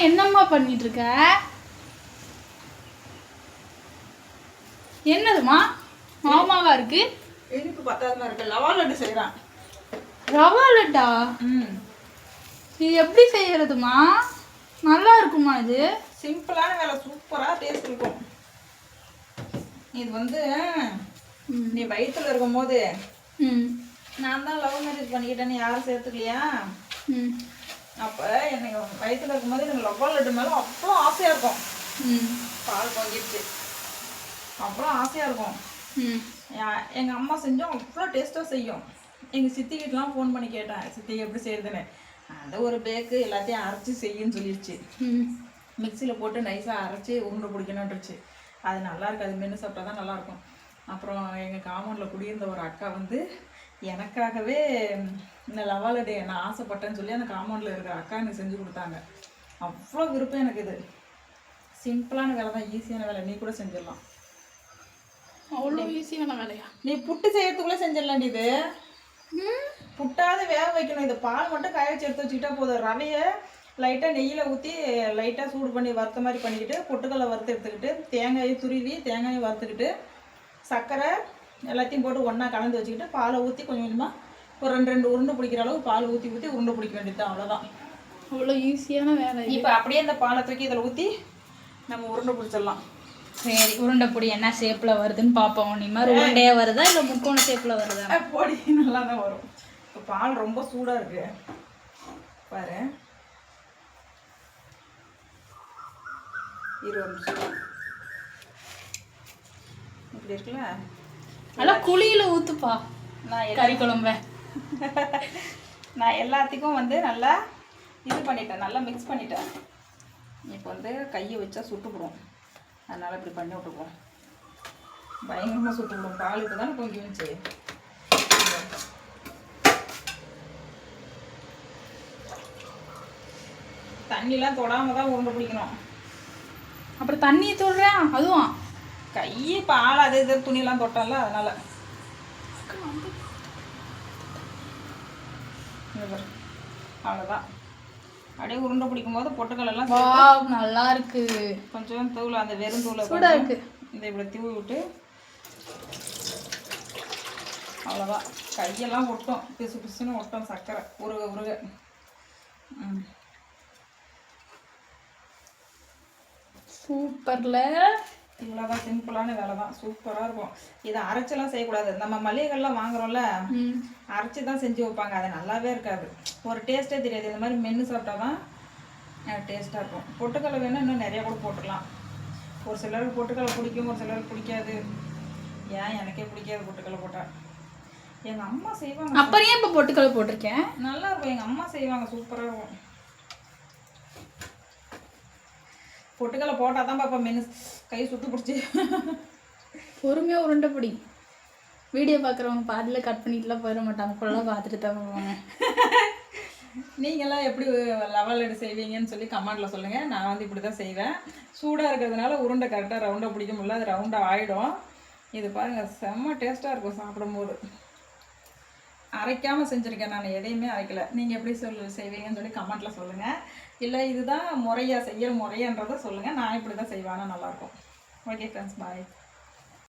என்னம்மா பண்ணிட்டு இருக்க? என்னதுமா மாமாவா இருக்கு? இனிப்பு பத்தாதமா இருக்கு. ரவா லட்டு செய்யறான். ரவா லட்டா? இது எப்படி செய்யறதுமா? நல்லா இருக்குமா? இது சிம்பிளான வேலை, சூப்பரா டேஸ்ட் இருக்கும். இது வந்து நீ வயிற்றுல இருக்கும் போது நான் தான் லவ் மேரேஜ் பண்ணிக்கிட்டேன்னு யாரும் சேர்த்துக்கலையா? அப்போ எனக்கு வயிற்றுல இருக்கும்போது எனக்கு ரவா லட்டு மேலே அவ்வளோ ஆசையாக இருக்கும். பால் பொங்கிடுச்சு, அவ்வளோ ஆசையாக இருக்கும். எங்கள் அம்மா செஞ்சோம், அவ்வளோ டேஸ்ட்டாக செய்யும். எங்கள் சித்திக்கிட்டலாம் ஃபோன் பண்ணி கேட்டேன், சித்தி எப்படி செய்யுதுன்னு. அந்த ஒரு பேக்கு எல்லாத்தையும் அரைச்சி செய்யுன்னு சொல்லிடுச்சு. மிக்சியில் போட்டு நைஸாக அரைச்சி உருண்டை பிடிக்கணுன்றுச்சு. அது நல்லா இருக்காது, மென்று சாப்பிட்டா தான் நல்லாயிருக்கும். அப்புறம் எங்கள் காம்பவுண்டில் குடியிருந்த ஒரு அக்கா வந்து எனக்காகவே இந்த ரவா லட்டு நான் ஆசைப்பட்டேன்னு சொல்லி அந்த காம்பவுண்டில் இருக்கிற அக்கா எனக்கு செஞ்சு கொடுத்தாங்க. அவ்வளோ விருப்பம் எனக்கு. இது சிம்பிளான வேலை தான், ஈஸியான வேலை. நீ கூட செஞ்சிடலாம். அவ்வளோ ஈஸியான வேலையா? நீ புட்டு செய்யறதுக்குள்ளே செஞ்சிடலாம். இது புட்டாவது வேக வைக்கணும். இது பால் மட்டும் காய வச்சு எடுத்து வச்சுக்கிட்டா போதும். ரவையை லைட்டாக நெய்யில் ஊற்றி லைட்டாக சூடு பண்ணி வறுத்த மாதிரி பண்ணிக்கிட்டு, பொட்டுக்கடலை வறுத்து எடுத்துக்கிட்டு, தேங்காயை துருவி தேங்காயை வறுத்துக்கிட்டு, சர்க்கரை எல்லாத்தையும் போட்டு ஒன்றா கலந்து வச்சுக்கிட்டு, பாலை ஊற்றி கொஞ்சம் கொஞ்சமாக ஒரு ரெண்டு உருண்டை பிடிக்கிற அளவு பால் ஊற்றி உருண்டை பிடிக்க வேண்டியது. அவ்வளோதான். அவ்வளோ ஈஸியான வேலை. இப்போ அப்படியே இந்த பாலை தூக்கி இதில் ஊற்றி நம்ம உருண்டை பிடிச்சிடலாம். சரி, உருண்டை பொடி என்ன ஷேப்பில் வருதுன்னு பார்ப்போம். நீ மாதிரி உருண்டையாக வருதா இல்லை முக்கோண ஷேப்பில் வருதா? பொடி நல்லா தான் வரும். இப்போ பால் ரொம்ப சூடாக இருக்கு பாரு. 20 நிமிஷம் இப்படி இருக்குல்ல. நல்லா குழியில் ஊற்றுப்பா நான் கறி குழம்ப. நான் எல்லாத்துக்கும் வந்து நல்லா இது பண்ணிட்டேன், நல்லா மிக்ஸ் பண்ணிட்டேன். இப்போ வந்து கையை வச்சா சுட்டுப்படும், அதனால் இப்படி பண்ணி விட்டுருப்போம். பயங்கரமாக சுட்டுப்படும். பால் இப்போ தானே பொங்கி வந்துச்சு. தண்ணிலாம் தொடாமல் தான் உருண்டை பிடிக்கணும். அப்புறம் தண்ணியை தொடுறேன் அதுவும் கை பால் அது இது துணியெல்லாம் தொட்டால அதனால். அவ்வளோதான். அப்படியே உருண்டை பிடிக்கும் போது பொட்டுக்கல்லாம் நல்லா இருக்கு. கொஞ்சம் தூள், அந்த வெறும் தூளை சூடாக இருக்கு, இந்த இப்படி தூவி விட்டு அவ்வளோதான். கையெல்லாம் ஒட்டும், பிசு பிசுன்னு ஒட்டும் சர்க்கரை உருக உருக. சூப்பர்ல. இவ்வளோதான், சிம்பிளான வேலை தான், சூப்பராக இருக்கும். இதை அரைச்செல்லாம் செய்யக்கூடாது. நம்ம மளிகைகள்லாம் வாங்குறோம்ல, அரைச்சி தான் செஞ்சு வைப்பாங்க. அது நல்லாவே இருக்காது, ஒரு டேஸ்ட்டே தெரியாது. இந்த மாதிரி மென்று சாப்பிட்டா தான் டேஸ்ட்டாக இருக்கும். பொட்டுக்கடலை வேணும் இன்னும் நிறையா கூட போட்டுடலாம். ஒரு சிலருக்கு பொட்டுக்கடலை பிடிக்கும், ஒரு சிலருக்கு பிடிக்காது. ஏன் எனக்கே பிடிக்காது பொட்டுக்கடலை போட்டால். எங்கள் அம்மா செய்வாங்க. அப்புறம் ஏன் இப்போ பொட்டுக்கடலை போட்டிருக்கேன்? நல்லா இருக்கும், எங்கள் அம்மா செய்வாங்க, சூப்பராக இருக்கும். பொட்டுக்கடலை போட்டால் தான் பாப்பா மென்னு கை சுட்டு பிடிச்சி. பொறுமையாக உருண்டை பிடி. வீடியோ பார்க்குறவங்க பாதியில் கட் பண்ணிட்டுலாம் போயிட மாட்டாங்க, ஃபுல்லாக பார்த்துட்டு தான் போவாங்க. நீங்களாம் எப்படி ரவா லட்டு செய்வீங்கன்னு சொல்லி கமெண்டில் சொல்லுங்கள். நான் வந்து இப்படி தான் செய்வேன். சூடாக இருக்கிறதுனால உருண்டை கரெக்டாக ரவுண்டாக பிடிக்க முடியல, அது ரவுண்டாக ஆகிடும். இது பாருங்கள், செம்ம டேஸ்ட்டாக இருக்கும் சாப்பிடும்போது. அரைக்காமல் செஞ்சுருக்கேன் நான், எதையுமே அரைக்கலை. நீங்கள் எப்படி செய்வீங்கன்னு சொல்லி கமெண்ட்டில் சொல்லுங்கள். இல்லை இதுதான் முறையாக செய்கிற முறையன்றதை சொல்லுங்கள். நான் இப்படி தான் செய்வேன், நல்லாயிருக்கும். ஓகே ஃப்ரெண்ட்ஸ், பாய்.